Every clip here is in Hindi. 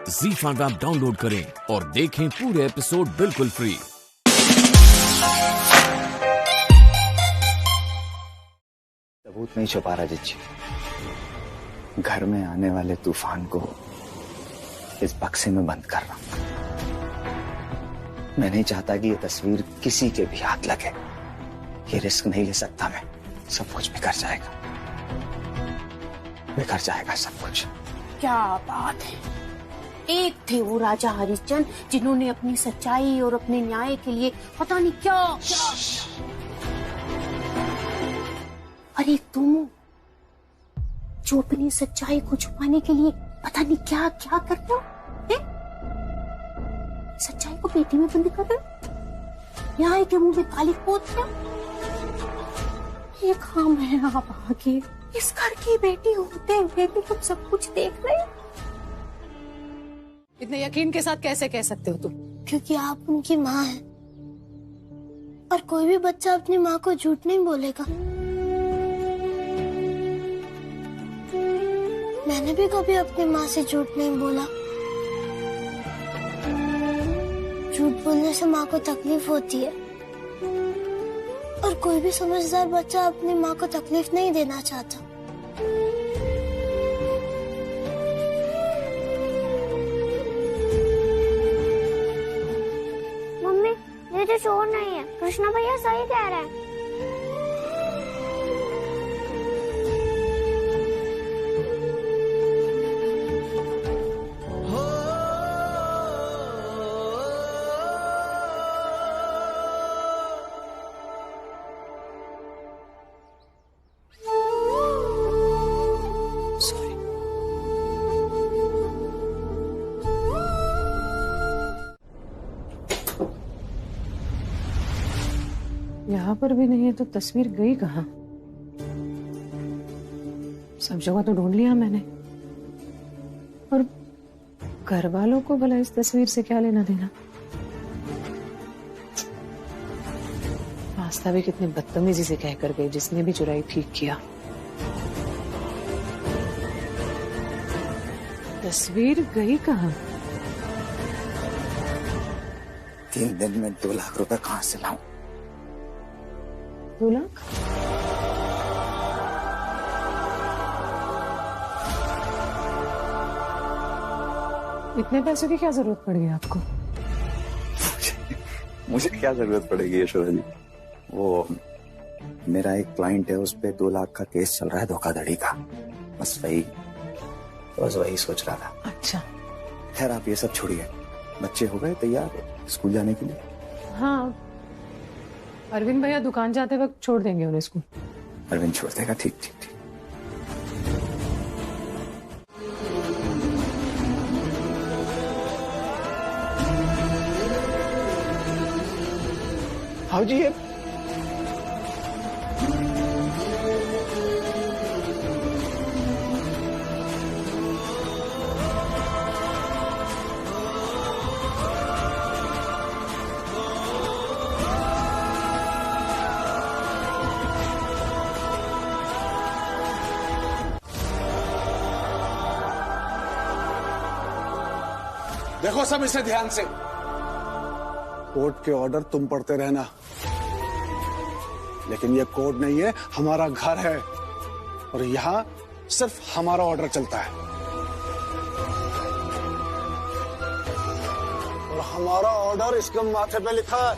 ZEE5 ऐप डाउनलोड करें और देखें पूरे एपिसोड बिल्कुल फ्री। सबूत नहीं छुपा रहा जिज्जी, घर में आने वाले तूफान को इस बक्से में बंद कर रहा हूं। मैं नहीं चाहता कि ये तस्वीर किसी के भी हाथ लगे। ये रिस्क नहीं ले सकता मैं। सब कुछ बिखर जाएगा सब कुछ। क्या बात है। एक थे वो राजा हरिश्चंद्र जिन्होंने अपनी सच्चाई और अपने न्याय के लिए पता नहीं क्या और एक तुम जो अपनी सच्चाई को छुपाने के लिए पता नहीं क्या क्या करते हो। सच्चाई को पेटी में बंद कर रहे हो, न्याय के मुंह में ताली पोतते हो। ये काम है आप आगे इस घर की बेटी होते हुए भी तुम सब कुछ देख रहे हो। इतने यकीन के साथ कैसे कह सकते हो तुम? क्योंकि आप उनकी माँ हैं और कोई भी बच्चा अपनी माँ को झूठ नहीं बोलेगा। मैंने भी कभी अपनी माँ से झूठ नहीं बोला। झूठ बोलने से माँ को तकलीफ होती है और कोई भी समझदार बच्चा अपनी माँ को तकलीफ नहीं देना चाहता। मम्मी, ये तो चोर नहीं है, कृष्णा भैया सही कह रहे हैं। यहाँ पर भी नहीं है तो तस्वीर गई कहाँ? सब जगह तो ढूंढ लिया मैंने। और घर वालों को भला इस तस्वीर से क्या लेना देना? रास्ता भी कितनी बदतमीजी से कहकर गई, जिसने भी चुराई ठीक किया। तस्वीर गई कहाँ? 3 दिन में 2 लाख रुपए कहाँ से लाऊं? 2 लाख? इतने पैसों की क्या जरूरत पड़ गई आपको? मुझे क्या जरूरत पड़ेगी यशोदा जी? वो मेरा एक क्लाइंट है, उस पे 2 लाख का केस चल रहा है धोखाधड़ी का। बस वही सोच रहा था। अच्छा, खैर आप ये सब छोड़िए। बच्चे हो गए तैयार स्कूल जाने के लिए? हाँ, अरविंद भैया दुकान जाते वक्त छोड़ देंगे उन्हें स्कूल। अरविंद छोड़ देगा? ठीक। हाँ जी, ये देखो सब इसे ध्यान से। कोर्ट के ऑर्डर तुम पढ़ते रहना, लेकिन ये कोर्ट नहीं है, हमारा घर है और यहाँ सिर्फ हमारा ऑर्डर चलता है। और हमारा ऑर्डर इसके माथे पे लिखा है,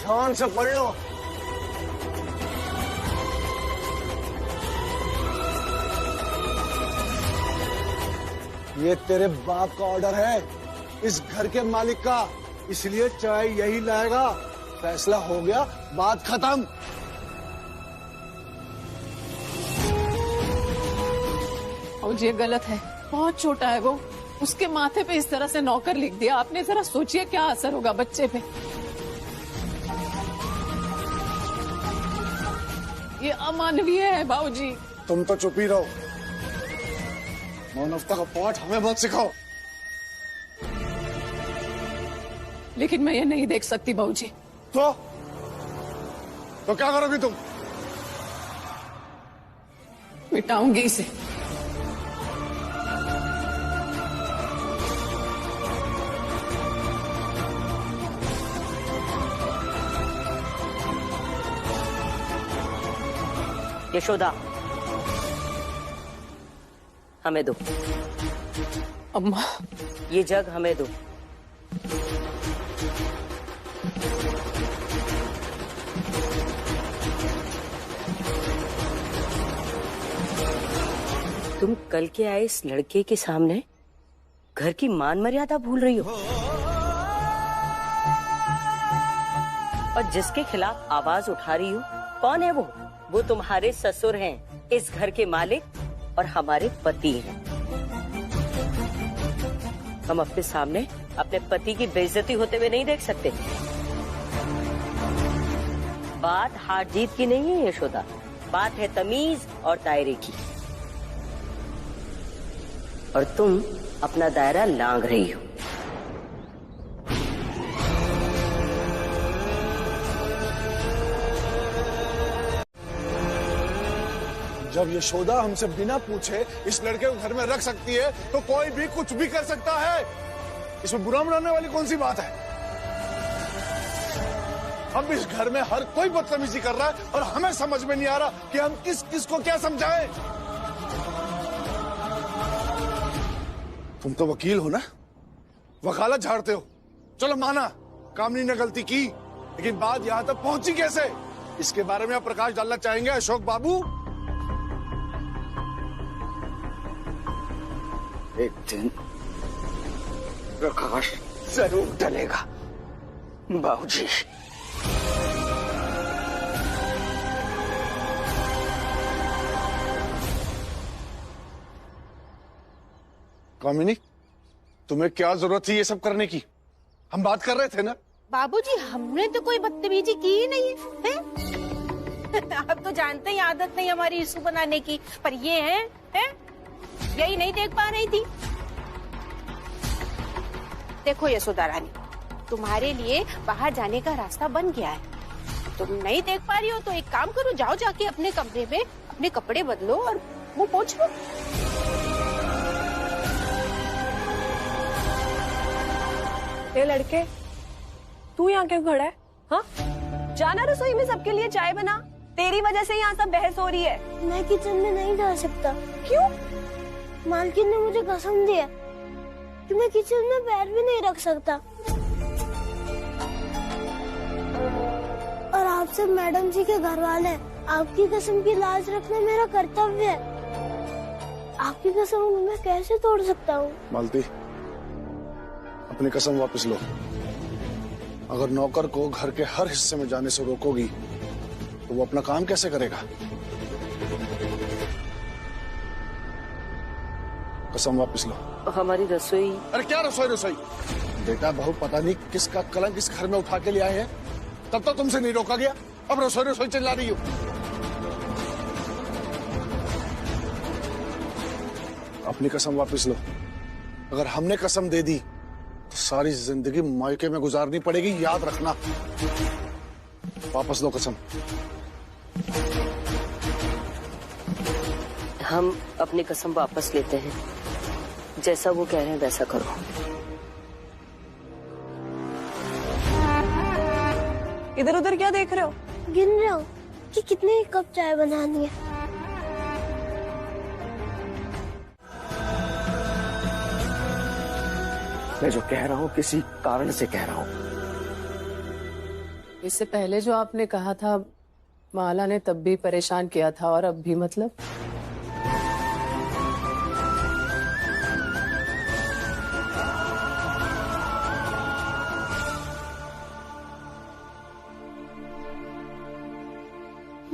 ध्यान से पढ़ लो। ये तेरे बाप का ऑर्डर है, इस घर के मालिक का, इसलिए चाहे यही लाएगा। फैसला हो गया, बात खत्म। और ये गलत है, बहुत छोटा है वो। उसके माथे पे इस तरह से नौकर लिख दिया आपने। जरा सोचिए क्या असर होगा बच्चे पे। ये अमानवीय है बाबूजी। तुम तो चुप ही रहो। मानवता का पाठ हमें मत सिखाओ। लेकिन मैं ये नहीं देख सकती बाबूजी। तो क्या करोगी तुम? मिटाऊंगी इसे। यशोदा, हमें दो। अम्मा, ये जग हमें दो। तुम कल के आए इस लड़के के सामने घर की मान मर्यादा भूल रही हो, और जिसके खिलाफ आवाज उठा रही हो कौन है वो? वो तुम्हारे ससुर हैं, इस घर के मालिक और हमारे पति हैं। हम अपने सामने अपने पति की बेइज्जती होते हुए नहीं देख सकते। बात हार जीत की नहीं है यशोदा, बात है तमीज और दायरे की, और तुम अपना दायरा लांघ रही हो। जब यशोदा हमसे बिना पूछे इस लड़के को घर में रख सकती है तो कोई भी कुछ भी कर सकता है। इसमें बुरा मनाने वाली कौन सी बात है? अब इस घर में हर कोई बदतमीजी कर रहा है और हमें समझ में नहीं आ रहा कि हम किस किस को क्या समझाएं। तुम तो वकील हो ना, वकालत झाड़ते हो। चलो माना कामनी ने गलती की, लेकिन बात यहां तक पहुंची कैसे, इसके बारे में आप प्रकाश डालना चाहेंगे अशोक बाबू? एक दिन प्रकाश जरूर डलेगा बाबूजी। कामिनी, तुम्हें क्या जरूरत थी ये सब करने की? हम बात कर रहे थे ना। बाबूजी, हमने तो कोई बदतमीजी की ही नहीं है, हैं? आप तो जानते ही आदत नहीं हमारी इशू बनाने की, पर ये है? यही नहीं देख पा रही थी। देखो यशोदा रानी, तुम्हारे लिए बाहर जाने का रास्ता बन गया है। तुम नहीं देख पा रही हो तो एक काम करो, जाओ जाके अपने कमरे में अपने कपड़े बदलो और मुंह पोंछ लो। ये लड़के, तू यहाँ क्यों खड़ा है? हाँ, जाना रसोई में सबके लिए चाय बना। तेरी वजह से यहाँ सब बहस हो रही है। मैं किचन में नहीं जा सकता। क्यों? मालकिन ने मुझे कसम दी है कि मैं किचन में पैर भी नहीं रख सकता। और आपसे मैडम जी के घर वाले, आपकी कसम की लाज रखना मेरा कर्तव्य है। आपकी कसम मैं कैसे तोड़ सकता हूँ? मालती, अपनी कसम वापस लो। अगर नौकर को घर के हर हिस्से में जाने से रोकोगी तो वो अपना काम कैसे करेगा? कसम वापस लो। हमारी रसोई। अरे क्या रसोई रसोई? बेटा बहू पता नहीं किसका कलंक इस घर में उठा के ले आए हैं, तब तो तुमसे नहीं रोका गया, अब रसोई रसोई चिल्ला रही हो। अपनी कसम वापस लो। अगर हमने कसम दे दी तो सारी जिंदगी मायके में गुजारनी पड़ेगी, याद रखना। वापस लो कसम। हम अपनी कसम वापस लेते हैं, जैसा वो कह रहे हैं वैसा करो। इधर उधर क्या देख रहे हो? गिन रहे हो कि कितने कप चाय बनानी है। मैं जो कह रहा हूँ किसी कारण से कह रहा हूँ। इससे पहले जो आपने कहा था माला ने तब भी परेशान किया था, और अब भी मतलब?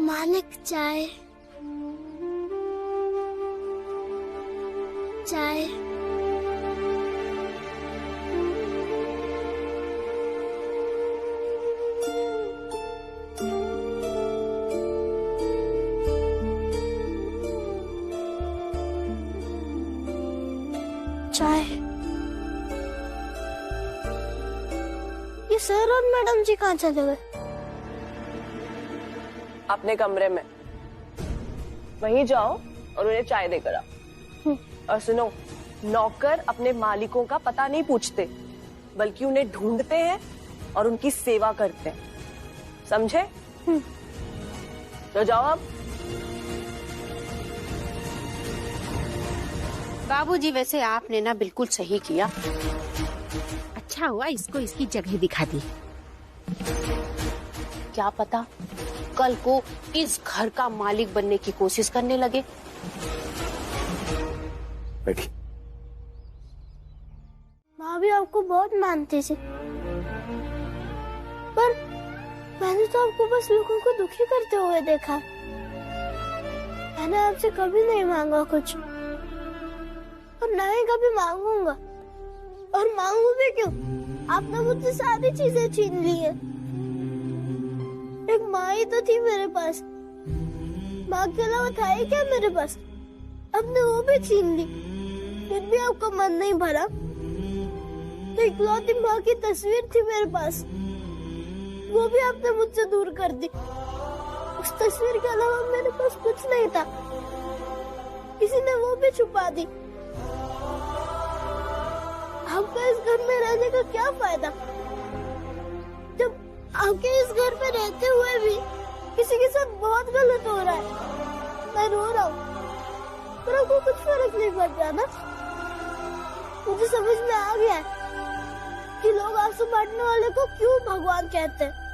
मालिक चाय चाय। चाय। ये सर और मैडम जी कहाँ चले गए? अपने कमरे में। वहीं जाओ और उन्हें चाय देकर आओ। और सुनो, नौकर अपने मालिकों का पता नहीं पूछते, बल्कि उन्हें ढूंढते हैं और उनकी सेवा करते हैं, समझे? तो जाओ अब। बाबूजी वैसे आपने ना बिल्कुल सही किया। अच्छा हुआ इसको इसकी जगह दिखा दी। क्या पता कल को इस घर का मालिक बनने की कोशिश करने लगे। बैठी। माँ भी आपको बहुत मानती थी, पर मैंने तो आपको बस लोगों को दुखी करते हुए देखा। मैंने आपसे कभी नहीं मांगा कुछ, और ना ही कभी मांगूंगा। और मांगू भी क्यों? आपने मुझसे सारी चीजें छीन ली है। एक माँ ही तो थी मेरे पास, माँ के अलावा था ही क्या मेरे पास? आपने वो भी छीन ली, फिर भी आपका मन नहीं भरा। इकलौती माँ की तस्वीर थी मेरे पास, वो भी आपने मुझसे दूर कर दी। उस तस्वीर के अलावा मेरे पास कुछ नहीं था, किसी ने वो भी छुपा दी। आपका इस घर में रहने का क्या फायदा, जब आपके इस घर में रहते हुए भी किसी के साथ बहुत गलत हो रहा है। मैं रो रहा हूँ, पर आपको कुछ फर्क नहीं पड़ता ना। मुझे समझ में आ गया है कि लोग आंसू बांटने वाले को क्यों भगवान कहते हैं।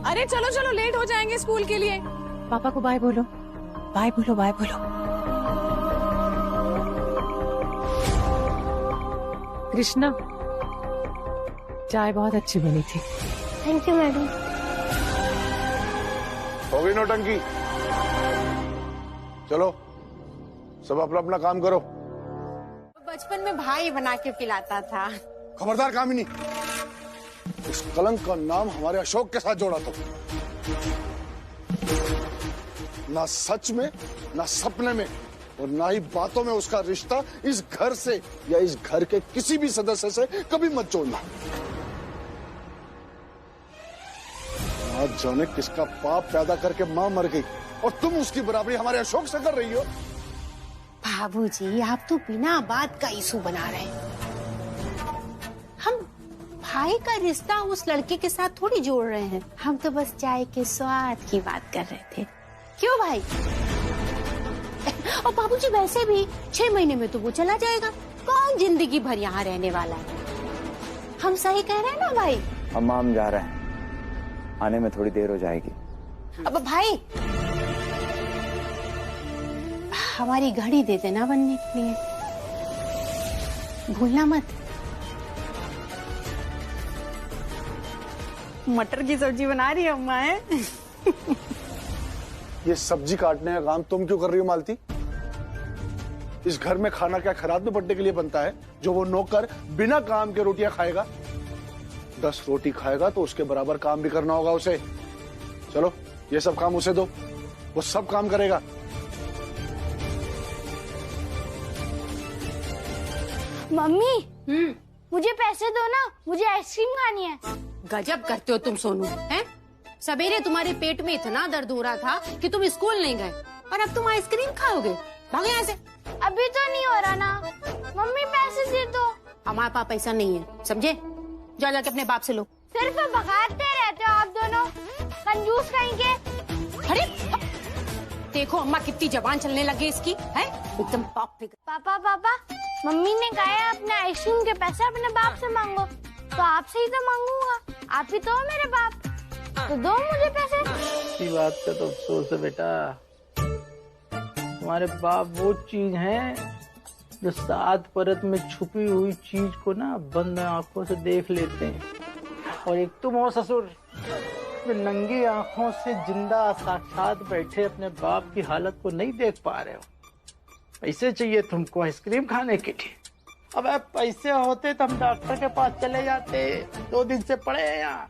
अरे चलो चलो, लेट हो जाएंगे स्कूल के लिए। पापा को बाय बोलो, बाय बोलो, बाय बोलो। कृष्णा, चाय बहुत अच्छी बनी थी। Thank you madam. हो गई नौटंकी? चलो सब अपना अपना काम करो। बचपन में भाई बना के पिलाता था। खबरदार कामिनी, उस कलंक का नाम हमारे अशोक के साथ जोड़ा तो। ना सच में, ना सपने में, और ना ही बातों में उसका रिश्ता इस घर से या इस घर के किसी भी सदस्य से कभी मत जोड़ना। आज जाने किसका पाप पैदा करके मां मर गई, और तुम उसकी बराबरी हमारे अशोक से कर रही हो। बाबूजी, आप तो बिना बात का इशू बना रहे हैं। हम भाई का रिश्ता उस लड़के के साथ थोड़ी जोड़ रहे हैं। हम तो बस चाय के स्वाद की बात कर रहे थे। क्यों भाई? और बाबूजी वैसे भी 6 महीने में तो वो चला जाएगा। कौन जिंदगी भर यहाँ रहने वाला है? हम सही कह रहे हैं ना भाई? हम जा रहे हैं, आने में थोड़ी देर हो जाएगी। अब भाई हमारी घड़ी दे देना बनने के लिए, भूलना मत। मटर की सब्जी बना रही है अम्मा है। ये सब्जी काटने का काम तुम क्यों कर रही हो मालती? इस घर में खाना क्या खराब में पड़ने के लिए बनता है, जो वो नौकर बिना काम के रोटियां खाएगा? 10 रोटी खाएगा तो उसके बराबर काम भी करना होगा उसे। चलो ये सब काम उसे दो, वो सब काम करेगा। मम्मी, मुझे पैसे दो ना, मुझे आइसक्रीम खानी है। गजब करते हो तुम सोनू, हैं? सवेरे तुम्हारे पेट में इतना दर्द हो रहा था कि तुम स्कूल नहीं गए, और अब तुम आइसक्रीम खाओगे? भागो यहाँ से। अभी तो नहीं हो रहा ना। मम्मी पैसे दे दो। हमारे पास पैसा नहीं है, समझे? जाओ जाके अपने बाप से लो। सिर्फ भगाते रहते हो आप दोनों, कंजूस कहीं के। अरे देखो अम्मा कितनी जबान चलने लगी इसकी, है? एकदम पाप। पापा पापा, मम्मी ने कहा है अपने आइसक्रीम के पैसे अपने बाप से मांगो, तो आपसे ही तो मांगूंगा। आप ही तो हो मेरे बाप, तो दो मुझे पैसे। इसी बात का तो अफसोस है बेटा, तुम्हारे बाप वो चीज है जो 7 परत में छुपी हुई चीज को ना बंद आंखों से देख लेते हैं। और एक तुम हो ससुर, नंगी आंखों से जिंदा साक्षात बैठे अपने बाप की हालत को नहीं देख पा रहे हो। पैसे चाहिए तुमको आइसक्रीम खाने के लिए, अबे पैसे होते तो हम डॉक्टर के पास चले जाते, 2 दिन से पड़े हैं यहाँ।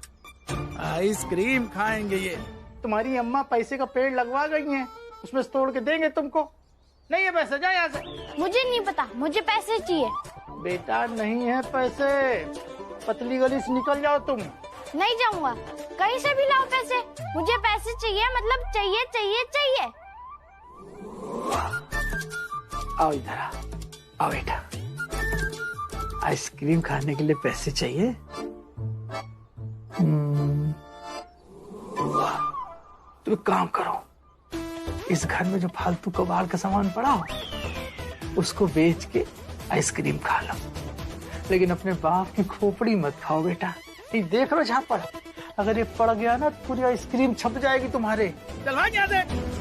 आइसक्रीम खाएंगे ये। तुम्हारी अम्मा पैसे का पेड़ लगवा गई हैं, उसमें से तोड़ के देंगे तुमको। नहीं है पैसे, जा यहाँ से। मुझे नहीं पता, मुझे पैसे चाहिए। बेटा नहीं है पैसे, पतली गली से निकल जाओ तुम। नहीं जाऊंगा, कहीं से भी लाओ पैसे। मुझे पैसे चाहिए, मतलब चाहिए चाहिए चाहिए। आओ इधर आओ बेटा, आइसक्रीम खाने के लिए पैसे चाहिए। तो एक काम करो, इस घर में जो फालतू कबाड़ का सामान पड़ा हो उसको बेच के आइसक्रीम खा लो, लेकिन अपने बाप की खोपड़ी मत खाओ बेटा। नहीं देख लो जहां पर, अगर ये पड़ गया ना तो पूरी आइसक्रीम छप जाएगी तुम्हारे। चल भाग यहाँ से।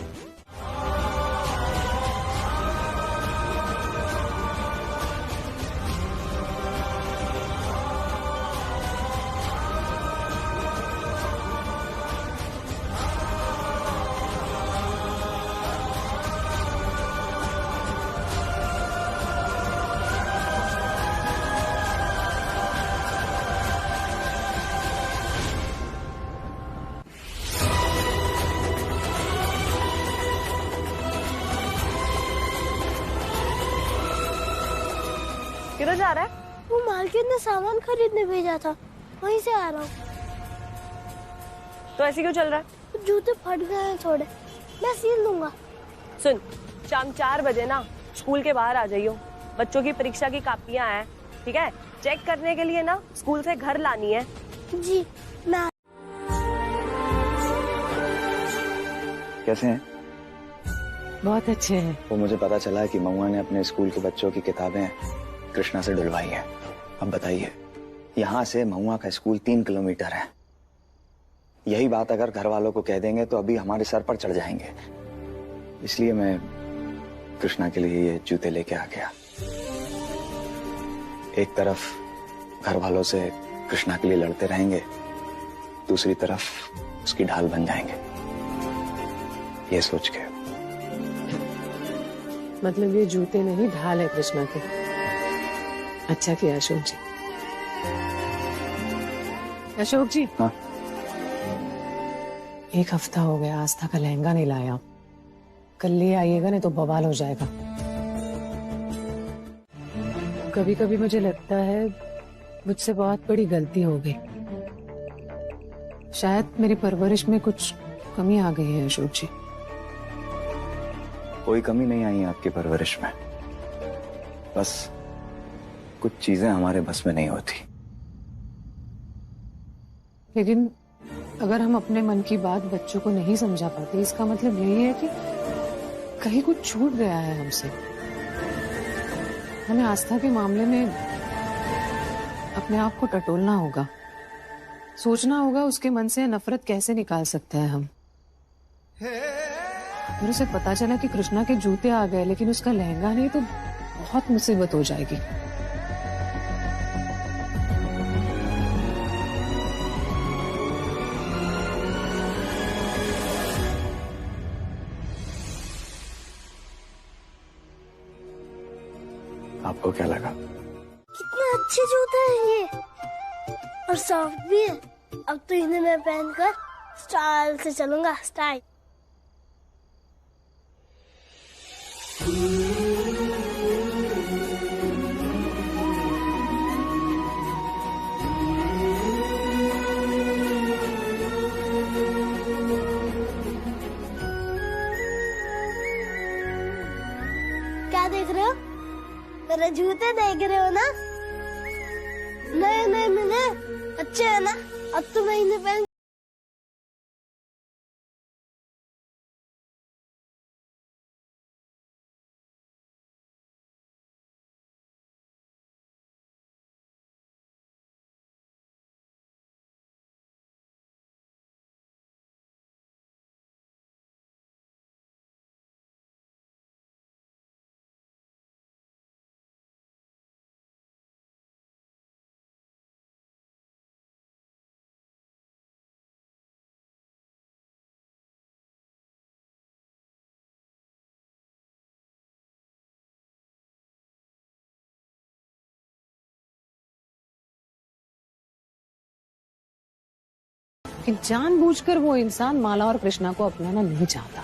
किधर जा रहा है? वो मालकिन ने सामान खरीदने भेजा था, वहीं से आ रहा हूँ। तो ऐसे क्यों चल रहा है? जूते फट गए हैं थोड़े, मैं सील लूंगा। सुन, शाम 4 बजे ना स्कूल के बाहर आ जाइयो। बच्चों की परीक्षा की कापियां हैं, ठीक है? चेक करने के लिए ना स्कूल से घर लानी है। जी मैं। कैसे हैं? बहुत अच्छे हैं। वो मुझे पता चला है कि महुआ ने अपने स्कूल के बच्चों की किताबें कृष्णा से डुलवाई है। अब बताइए, यहाँ से महुआ का स्कूल 3 किलोमीटर है। यही बात अगर घर वालों को कह देंगे तो अभी हमारे सर पर चढ़ जाएंगे। इसलिए मैं कृष्णा के लिए ये जूते लेके आ गया। एक तरफ घर वालों से कृष्णा के लिए लड़ते रहेंगे, दूसरी तरफ उसकी ढाल बन जाएंगे। ये सोच के। मतलब ये जूते नहीं, ढाल है कृष्णा के। अच्छा किया अशोक जी। अशोक जी। हाँ? 1 हफ्ता हो गया आस्था का लहंगा नहीं लाया। कल ले आइएगा, नहीं तो बवाल हो जाएगा। कभी कभी मुझे लगता है मुझसे बहुत बड़ी गलती हो गई। शायद मेरी परवरिश में कुछ कमी आ गई है अशोक जी। कोई कमी नहीं आई है आपकी परवरिश में, बस कुछ चीजें हमारे बस में नहीं होती। लेकिन अगर हम अपने मन की बात बच्चों को नहीं समझा पाते, इसका मतलब यही है कि कहीं कुछ छूट गया है हमसे। हमें आस्था के मामले में अपने आप को टटोलना होगा, सोचना होगा उसके मन से नफरत कैसे निकाल सकते हैं हम। फिर उसे पता चला कि कृष्णा के जूते आ गए लेकिन उसका लहंगा नहीं, तो बहुत मुसीबत हो जाएगी। आपको क्या लगा? कितने अच्छे जूते हैं ये, और सॉफ्ट भी है। अब तो इन्हें मैं पहनकर स्टाइल से चलूंगा, स्टाइल। क्या देख रहे हो? मेरे जूते देख रहे हो ना? नए नए मिले, अच्छे है ना? अब तो मैं इन्हें पहन लेकिन जानबूझकर वो इंसान माला और कृष्णा को अपनाना नहीं चाहता।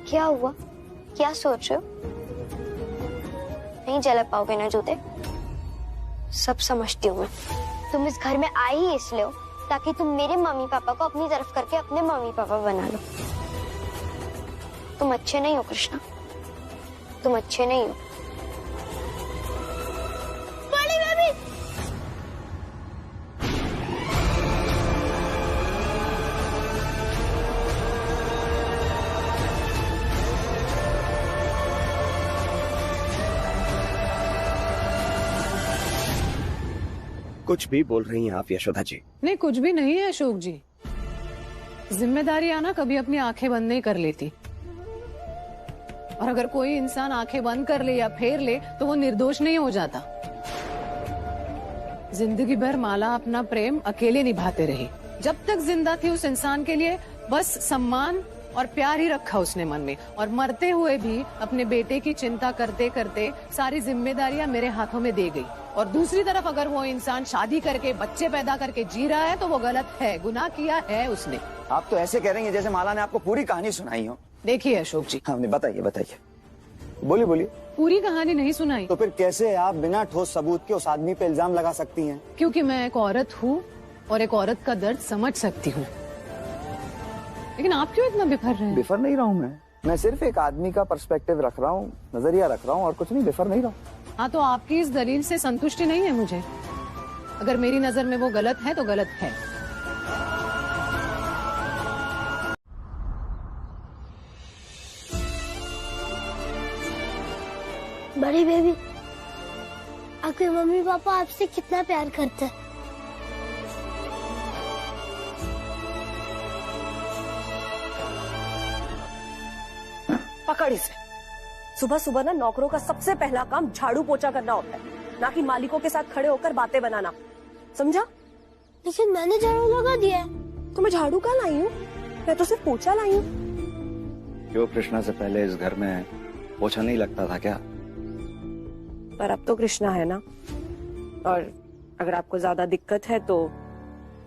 क्या हुआ? क्या सोच रहे हो? नहीं जला पाओगे ना जूते? सब समझती हूँ मैं। तुम इस घर में आई ही इसलिए हो ताकि तुम मेरे मम्मी पापा को अपनी तरफ करके अपने मम्मी पापा बना लो। तुम अच्छे नहीं हो कृष्णा, तुम अच्छे नहीं हो। बड़ी बेबी! कुछ भी बोल रही हैं आप यशोदा जी? नहीं, कुछ भी नहीं है अशोक जी। जिम्मेदारी आना कभी अपनी आंखें बंद नहीं कर लेती, और अगर कोई इंसान आंखें बंद कर ले या फेर ले तो वो निर्दोष नहीं हो जाता। जिंदगी भर माला अपना प्रेम अकेले निभाते रही। जब तक जिंदा थी उस इंसान के लिए बस सम्मान और प्यार ही रखा उसने मन में, और मरते हुए भी अपने बेटे की चिंता करते करते सारी जिम्मेदारियां मेरे हाथों में दे गई। और दूसरी तरफ अगर वो इंसान शादी करके बच्चे पैदा करके जी रहा है तो वो गलत है, गुनाह किया है उसने। आप तो ऐसे कह रही हैं जैसे माला ने आपको पूरी कहानी सुनाई हो। देखिए अशोक जी। हाँ बताइए बताइए, बोलिए बोलिए। पूरी कहानी नहीं सुनाई तो फिर कैसे आप बिना ठोस सबूत के उस आदमी पे इल्जाम लगा सकती हैं? क्योंकि मैं एक औरत हूँ और एक औरत का दर्द समझ सकती हूँ। लेकिन आप क्यों इतना बिफर रहे हैं? बिफर नहीं रहा हूँ मैं सिर्फ एक आदमी का पर्सपेक्टिव रख रहा हूँ, नजरिया रख रहा हूँ, और कुछ नहीं, बिफर नहीं रहा हूँ। हाँ, तो आपकी इस दलील से संतुष्टि नहीं है मुझे। अगर मेरी नजर में वो गलत है तो गलत है। बड़ी बेबी, आपके मम्मी पापा आपसे कितना प्यार करते हैं। पकड़ इसे। सुबह सुबह ना नौकरों का सबसे पहला काम झाड़ू पोछा करना होता है, ना कि मालिकों के साथ खड़े होकर बातें बनाना, समझा? लेकिन मैंने झाड़ू लगा दिया है। तो मैं झाड़ू कहाँ लाई हूँ? मैं तो सिर्फ पोछा लाई हूँ। क्यों, कृष्णा से पहले इस घर में पोछा नहीं लगता था क्या? पर अब तो कृष्णा है ना, और अगर आपको ज्यादा दिक्कत है तो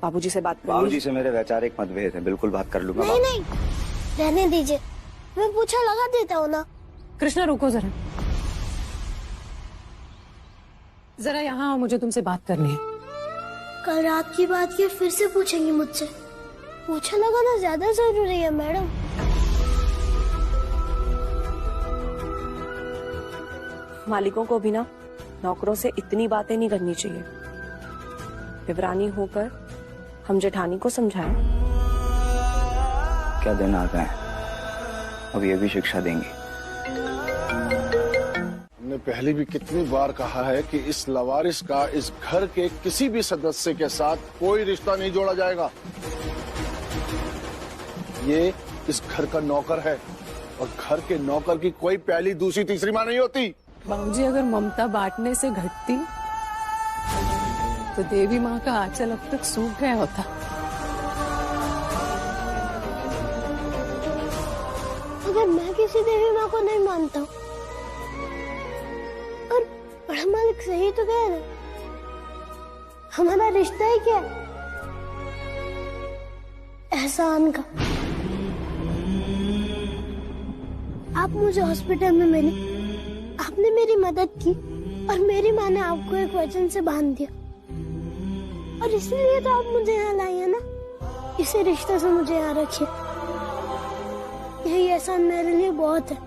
बाबूजी से बात कर लीजिए। बाबूजी से मेरे वैचारिक मतभेद है, बिल्कुल बात कर लूंगा। नहीं नहीं, रहने दीजिए, मैं पोछा लगा देता हूँ ना। कृष्णा रुको जरा, जरा यहाँ आओ, मुझे तुमसे बात करनी है। कल रात की बात की फिर से पूछेंगी मुझसे? पोछा लगाना ज्यादा जरूरी है मैडम। मालिकों को भी ना नौकरों से इतनी बातें नहीं करनी चाहिए। विवरानी होकर हम जेठानी को समझाएं। क्या दिन आ गए, अब ये भी शिक्षा देंगी। हमने पहले भी कितनी बार कहा है कि इस लवारिस का इस घर के किसी भी सदस्य के साथ कोई रिश्ता नहीं जोड़ा जाएगा। ये इस घर का नौकर है, और घर के नौकर की कोई पहली दूसरी तीसरी मां नहीं होती। बाबूजी, अगर ममता बांटने से घटती तो देवी माँ का आंचल अब तक सूख गया होता। अगर मैं किसी देवी माँ को नहीं मानता और बड़ा मालिक सही तो कह रहे, हमारा रिश्ता ही क्या है? एहसान का। आप मुझे हॉस्पिटल में मिले, आपने मेरी मदद की, और मेरी माँ ने आपको एक वचन से बांध दिया, और इसलिए तो आप मुझे यहाँ लाई है ना। इसी रिश्ते से मुझे यहाँ रखिए, यही एहसान मेरे लिए बहुत है।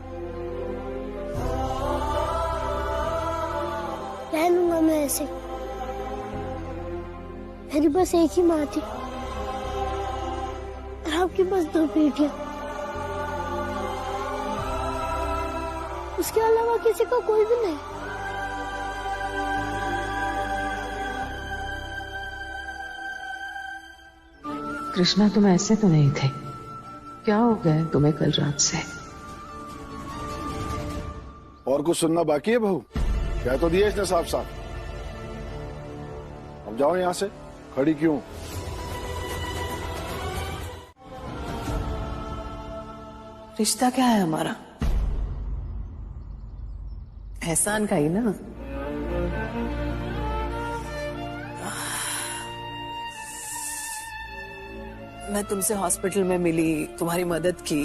रह लूंगा मैं ऐसे। मेरी बस एक ही माँ थी, और आपकी बस 2 बेटियां। उसके अलावा किसी का कोई भी नहीं। कृष्णा, तुम ऐसे तो नहीं थे। क्या हो गया तुम्हें कल रात से? और कुछ सुनना बाकी है बहू? कह तो दिया इसने साफ साफ। अब जाओ यहाँ से, खड़ी क्यों? और रिश्ता क्या है हमारा? एहसान का ही ना। मैं तुमसे हॉस्पिटल में मिली, तुम्हारी मदद की,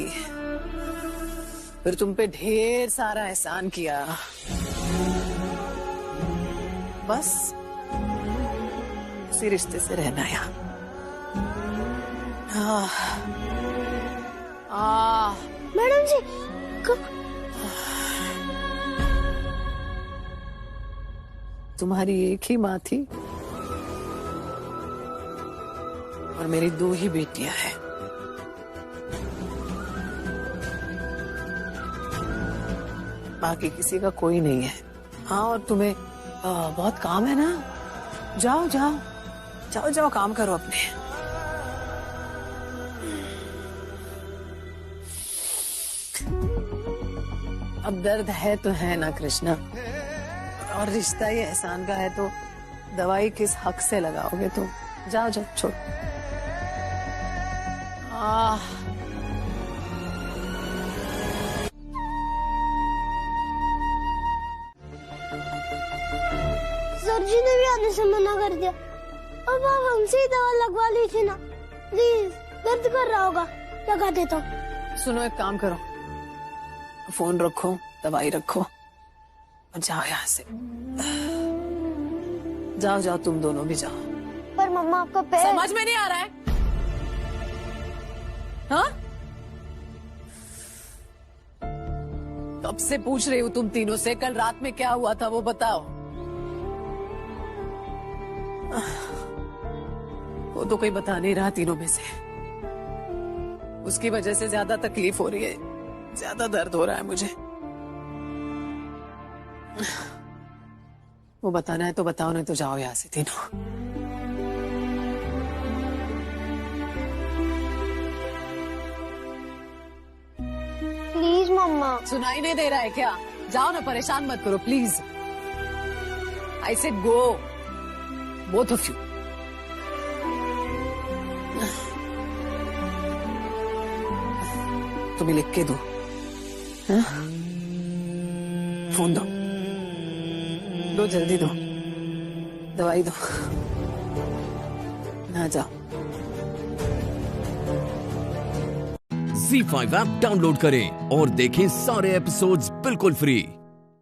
फिर तुम पे ढेर सारा एहसान किया, बस उसी रिश्ते से रहना यहाँ। मैडम जी तुम्हारी एक ही माँ थी और मेरी 2 ही बेटियां हैं। बाकी किसी का कोई नहीं है। हाँ, और तुम्हें बहुत काम है ना, जाओ जाओ जाओ जाओ, काम करो अपने। अब दर्द है तो है ना कृष्णा, और रिश्ता ये एहसान का है तो दवाई किस हक से लगाओगे तुम? जाओ जाओ, छोड़। सर जी ने भी आने से मना कर दिया। अब आप हमसे ही दवा लगवा लीजिए ना प्लीज, दर्द कर रहा होगा, लगा देता हूँ। सुनो, एक काम करो, फोन रखो, दवाई रखो और जाओ यहाँ से। जाओ जाओ, तुम दोनों भी जाओ। पर मम्मा आपका पैर समझ में नहीं आ रहा है? हाँ, कब से पूछ रही हूँ तुम तीनों से, कल रात में क्या हुआ था वो बताओ। वो तो कोई बता नहीं रहा तीनों में से। उसकी वजह से ज्यादा तकलीफ हो रही है, ज्यादा दर्द हो रहा है मुझे। वो बताना है तो बताओ, नहीं तो जाओ यहाँ से तीनों। प्लीज मम्मा। सुनाई नहीं दे रहा है क्या? जाओ ना, परेशान मत करो please. I said go, both of you. तुम्हें लिख के दो, हाँ? फोन दो, दो जल्दी दो, दवाई दो, ना जाओ। ZEE5 ऐप डाउनलोड करें और देखें सारे एपिसोड्स बिल्कुल फ्री।